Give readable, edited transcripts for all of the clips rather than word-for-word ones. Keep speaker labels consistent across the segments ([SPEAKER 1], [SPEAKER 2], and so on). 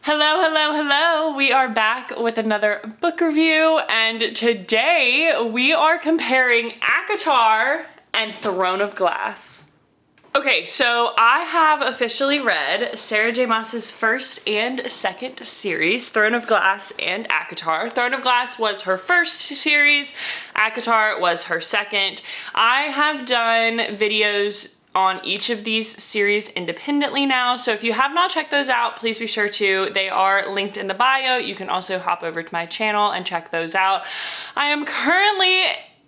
[SPEAKER 1] Hello, hello, hello. We are back with another book review, and today we are comparing ACOTAR and Throne of Glass. Okay, so I have officially read Sarah J. Maas's first and second series, Throne of Glass and ACOTAR. Throne of Glass was her first series, ACOTAR was her second. I have done videos on each of these series independently now, so if you have not checked those out, please be sure to. They are linked in the bio. You can also hop over to my channel and check those out. I am currently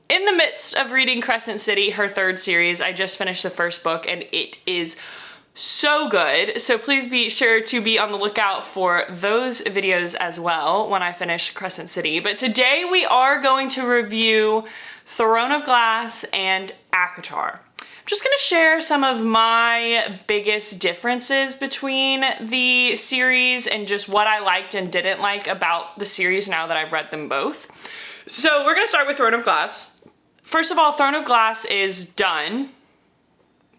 [SPEAKER 1] in the midst of reading Crescent City, her third series. I just finished the first book and it is so good. So please be sure to be on the lookout for those videos as well when I finish Crescent City. But today we are going to review Throne of Glass and ACOTAR. I'm just gonna share some of my biggest differences between the series and just what I liked and didn't like about the series now that I've read them both. So we're gonna start with Throne of Glass. First of all, Throne of Glass is done,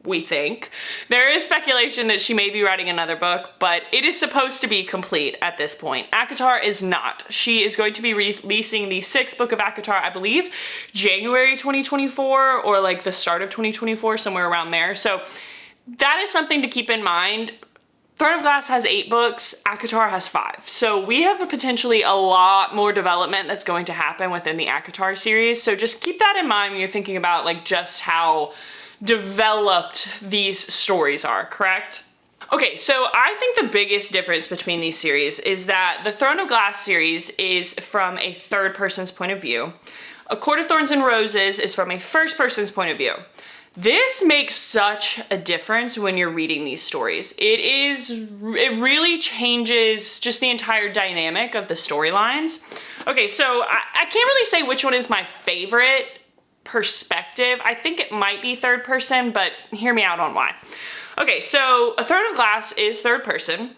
[SPEAKER 1] we think. There is speculation that she may be writing another book, but it is supposed to be complete at this point. ACOTAR is not. She is going to be releasing the sixth book of ACOTAR, I believe, January 2024 or like the start of 2024, somewhere around there. So that is something to keep in mind. Throne of Glass has 8 books, ACOTAR has 5. So we have potentially a lot more development that's going to happen within the ACOTAR series. So just keep that in mind when you're thinking about like just how developed these stories are, correct? Okay, so I think the biggest difference between these series is that the Throne of Glass series is from a third person's point of view. A Court of Thorns and Roses is from a first person's point of view. This makes such a difference when you're reading these stories. It really changes just the entire dynamic of the storylines. Okay, so I can't really say which one is my favorite perspective. I think it might be third person, but hear me out on why. Okay, so A Throne of Glass is third person.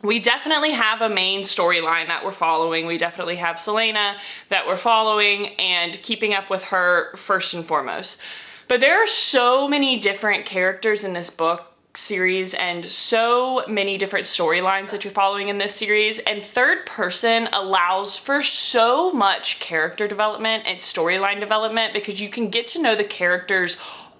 [SPEAKER 1] We definitely have a main storyline that we're following. We definitely have Selena that we're following and keeping up with her first and foremost. But there are so many different characters in this book series and so many different storylines that you're following in this series, and third person allows for so much character development and storyline development because you can get to know the characters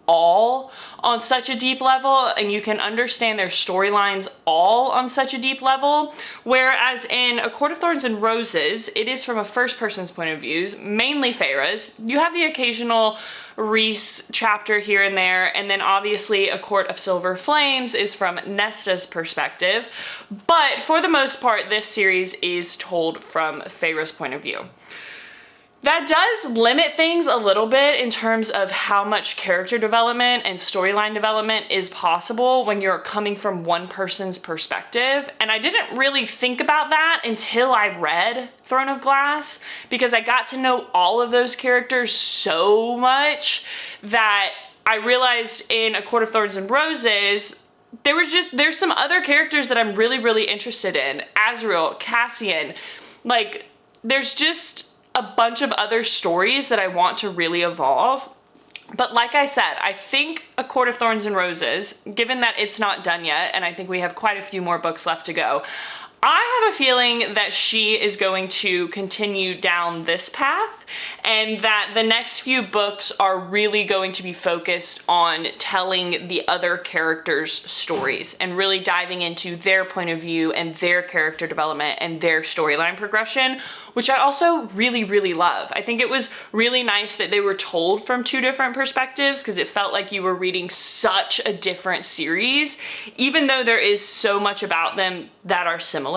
[SPEAKER 1] all on such a deep level and you can understand their storylines all on such a deep level, whereas in A Court of Thorns and Roses it is from a first person's point of view, mainly Feyre's. You have the occasional Rhys chapter here and there, and then obviously A Court of Silver Flames is from Nesta's perspective, but for the most part this series is told from Feyre's point of view. That does limit things a little bit in terms of how much character development and storyline development is possible when you're coming from one person's perspective. And I didn't really think about that until I read Throne of Glass, because I got to know all of those characters so much that I realized in A Court of Thorns and Roses, there's some other characters that I'm really interested in. Azriel, Cassian, like there's just a bunch of other stories that I want to really evolve. But like I said, I think A Court of Thorns and Roses, given that it's not done yet, and I think we have quite a few more books left to go, I have a feeling that she is going to continue down this path and that the next few books are really going to be focused on telling the other characters' stories and really diving into their point of view and their character development and their storyline progression, which I also really love. I think it was really nice that they were told from 2 different perspectives because it felt like you were reading such a different series, even though there is so much about them that are similar.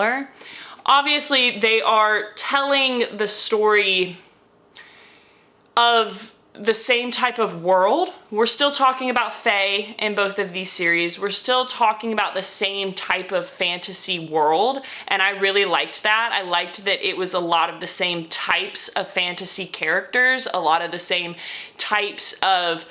[SPEAKER 1] Obviously, they are telling the story of the same type of world. We're still talking about Fae in both of these series. We're still talking about the same type of fantasy world, and I really liked that. I liked that it was a lot of the same types of fantasy characters, a lot of the same types of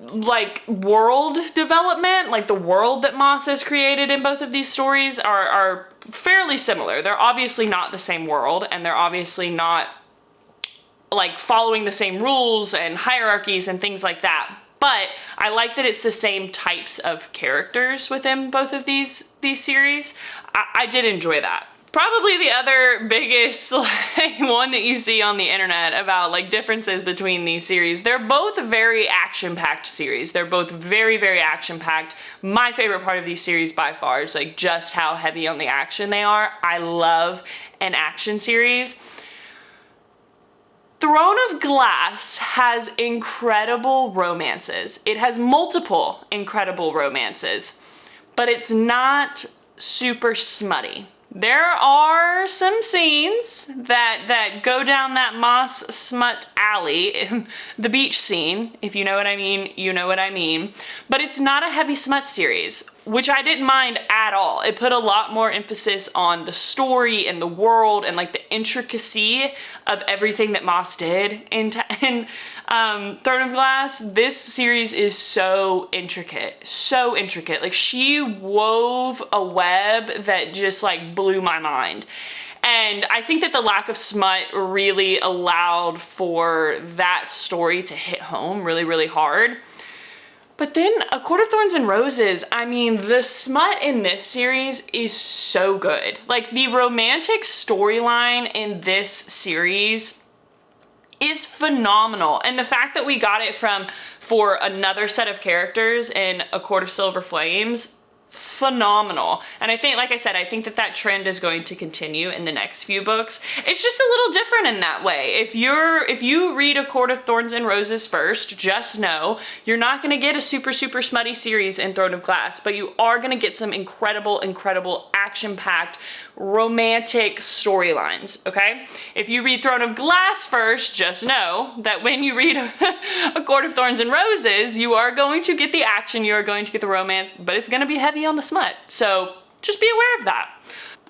[SPEAKER 1] like world development, like the world that Maas has created in both of these stories are fairly similar. They're obviously not the same world, and they're obviously not like following the same rules and hierarchies and things like that. But I like that it's the same types of characters within both of these series. I did enjoy that. Probably the other biggest one that you see on the internet about like differences between these series, they're both very action-packed series. They're both very, very action-packed. My favorite part of these series by far is like just how heavy on the action they are. I love an action series. Throne of Glass has incredible romances. It has multiple incredible romances, but it's not super smutty. There are some scenes that go down that Maas smut alley, the beach scene, if you know what I mean, you know what I mean. But it's not a heavy smut series, which I didn't mind at all. It put a lot more emphasis on the story and the world and like the intricacy of everything that Maas did in Throne of Glass. This series is so intricate, so intricate. Like she wove a web that just like blew my mind. And I think that the lack of smut really allowed for that story to hit home really, really hard. But then A Court of Thorns and Roses, I mean, the smut in this series is so good. Like the romantic storyline in this series is phenomenal. And the fact that we got it for another set of characters in A Court of Silver Flames, phenomenal. And I think, like I said, I think that trend is going to continue in the next few books. It's just a little different in that way. If you read A Court of Thorns and Roses first, just know you're not going to get a super, super smutty series in Throne of Glass, but you are going to get some incredible, incredible action-packed romantic storylines, okay? If you read Throne of Glass first, just know that when you read A Court of Thorns and Roses, you are going to get the action, you are going to get the romance, but it's going to be heavy on the smut. So just be aware of that.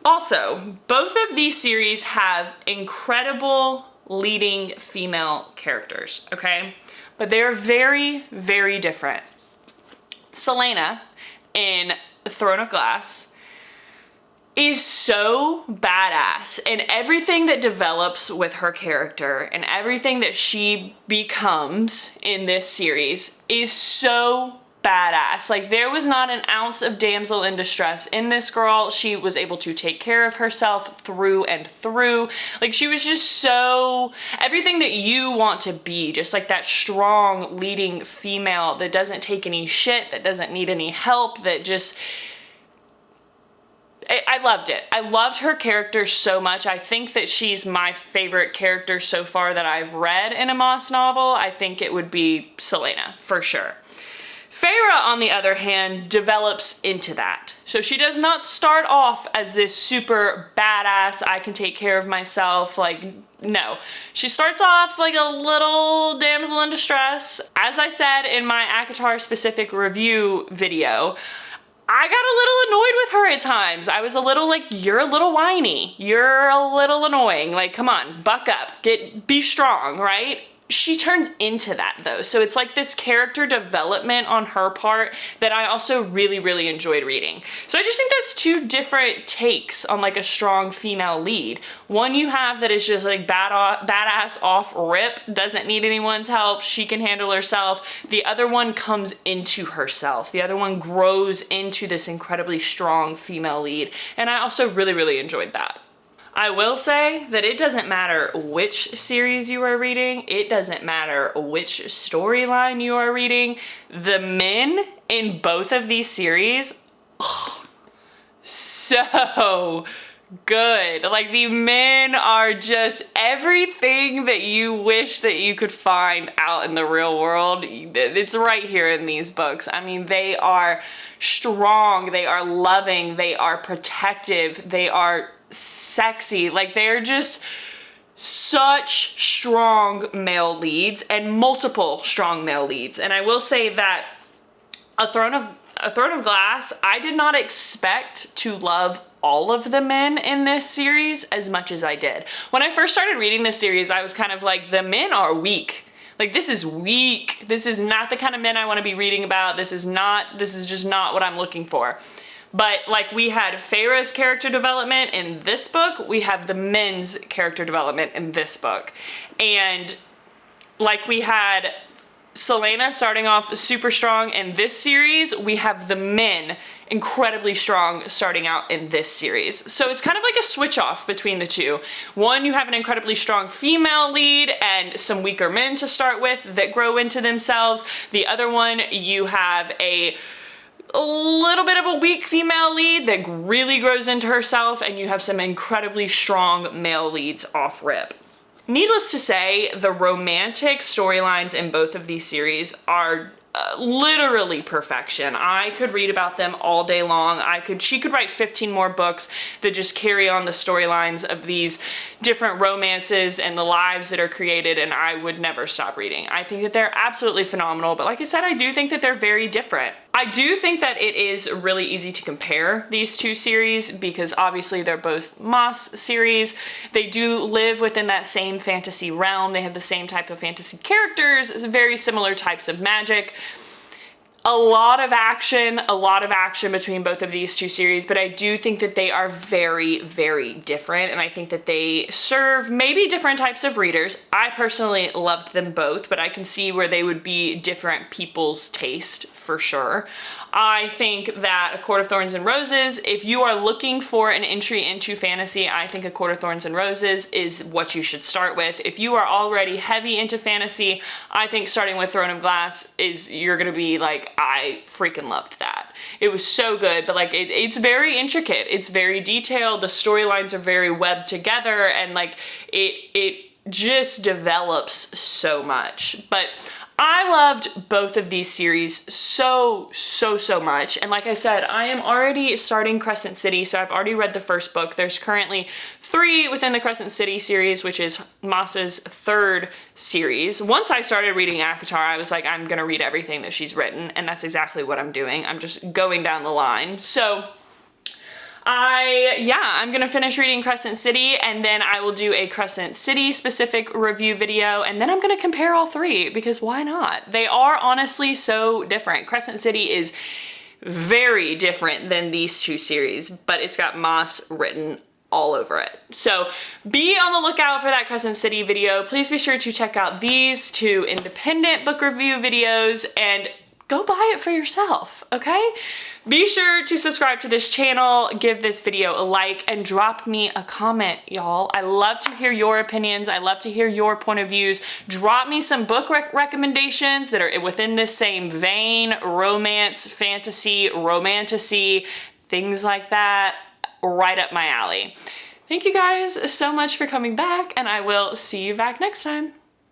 [SPEAKER 1] Also, both of these series have incredible leading female characters, okay? But they're very, very different. Celaena in Throne of Glass is so badass, and everything that develops with her character and everything that she becomes in this series is so badass. Like there was not an ounce of damsel in distress in this girl. She was able to take care of herself through and through. Like she was just so everything that you want to be, just like that strong leading female that doesn't take any shit, that doesn't need any help, that just I loved it. I loved her character so much. I think that she's my favorite character so far that I've read in a Maas novel. I think it would be Celaena, for sure. Feyre, on the other hand, develops into that. So she does not start off as this super badass, I can take care of myself, like, no. She starts off like a little damsel in distress. As I said in my ACOTAR specific review video, I got a little annoyed with her at times. I was a little like, you're a little whiny. You're a little annoying. Like, come on, buck up, be strong, right? She turns into that though. So it's like this character development on her part that I also really, really enjoyed reading. So I just think that's two different takes on like a strong female lead. One you have that is just like badass off rip, doesn't need anyone's help, she can handle herself. The other one comes into herself. The other one grows into this incredibly strong female lead. And I also really, really enjoyed that. I will say that it doesn't matter which series you are reading, it doesn't matter which storyline you are reading, the men in both of these series, oh, so good. Like the men are just everything that you wish that you could find out in the real world. It's right here in these books. I mean, they are strong, they are loving, they are protective, they are sexy. Like they're just such strong male leads and multiple strong male leads. And I will say that A Throne of Glass, I did not expect to love all of the men in this series as much as I did. When I first started reading this series, I was kind of like, the men are weak. Like this is weak. This is not the kind of men I want to be reading about. This is just not what I'm looking for. But like we had Feyre's character development in this book, we have the men's character development in this book. And like we had Selena starting off super strong in this series. We have the men incredibly strong starting out in this series. So it's kind of like a switch off between the two. One, you have an incredibly strong female lead and some weaker men to start with that grow into themselves. The other one, you have a little bit of a weak female lead that really grows into herself, and you have some incredibly strong male leads off rip. Needless to say, the romantic storylines in both of these series are literally perfection. I could read about them all day long. She could write 15 more books that just carry on the storylines of these different romances and the lives that are created, and I would never stop reading. I think that they're absolutely phenomenal, but like I said, I do think that they're very different. I do think that it is really easy to compare these two series because obviously they're both Maas series. They do live within that same fantasy realm. They have the same type of fantasy characters, very similar types of magic. A lot of action between both of these two series, but I do think that they are very, very different, and I think that they serve maybe different types of readers. I personally loved them both, but I can see where they would be different people's taste for sure. I think that A Court of Thorns and Roses, if you are looking for an entry into fantasy, I think A Court of Thorns and Roses is what you should start with. If you are already heavy into fantasy, I think starting with Throne of Glass you're gonna be like, I freaking loved that. It was so good, but like it's very intricate, it's very detailed, the storylines are very webbed together, and like it just develops so much. But I loved both of these series so much, and like I said, I am already starting Crescent City, so I've already read the first book. There's currently 3 within the Crescent City series, which is Maas's 3rd series. Once I started reading ACOTAR, I was like, I'm gonna read everything that she's written, and that's exactly what I'm doing. I'm just going down the line. So I'm gonna finish reading Crescent City, and then I will do a Crescent City specific review video, and then I'm gonna compare all 3 because why not? They are honestly so different. Crescent City is very different than these two series, but it's got Maas written all over it. So be on the lookout for that Crescent City video. Please be sure to check out these 2 independent book review videos and go buy it for yourself, okay? Be sure to subscribe to this channel, give this video a like, and drop me a comment, y'all. I love to hear your opinions. I love to hear your point of views. Drop me some book recommendations that are within this same vein, romance, fantasy, romantasy, things like that, right up my alley. Thank you guys so much for coming back, and I will see you back next time.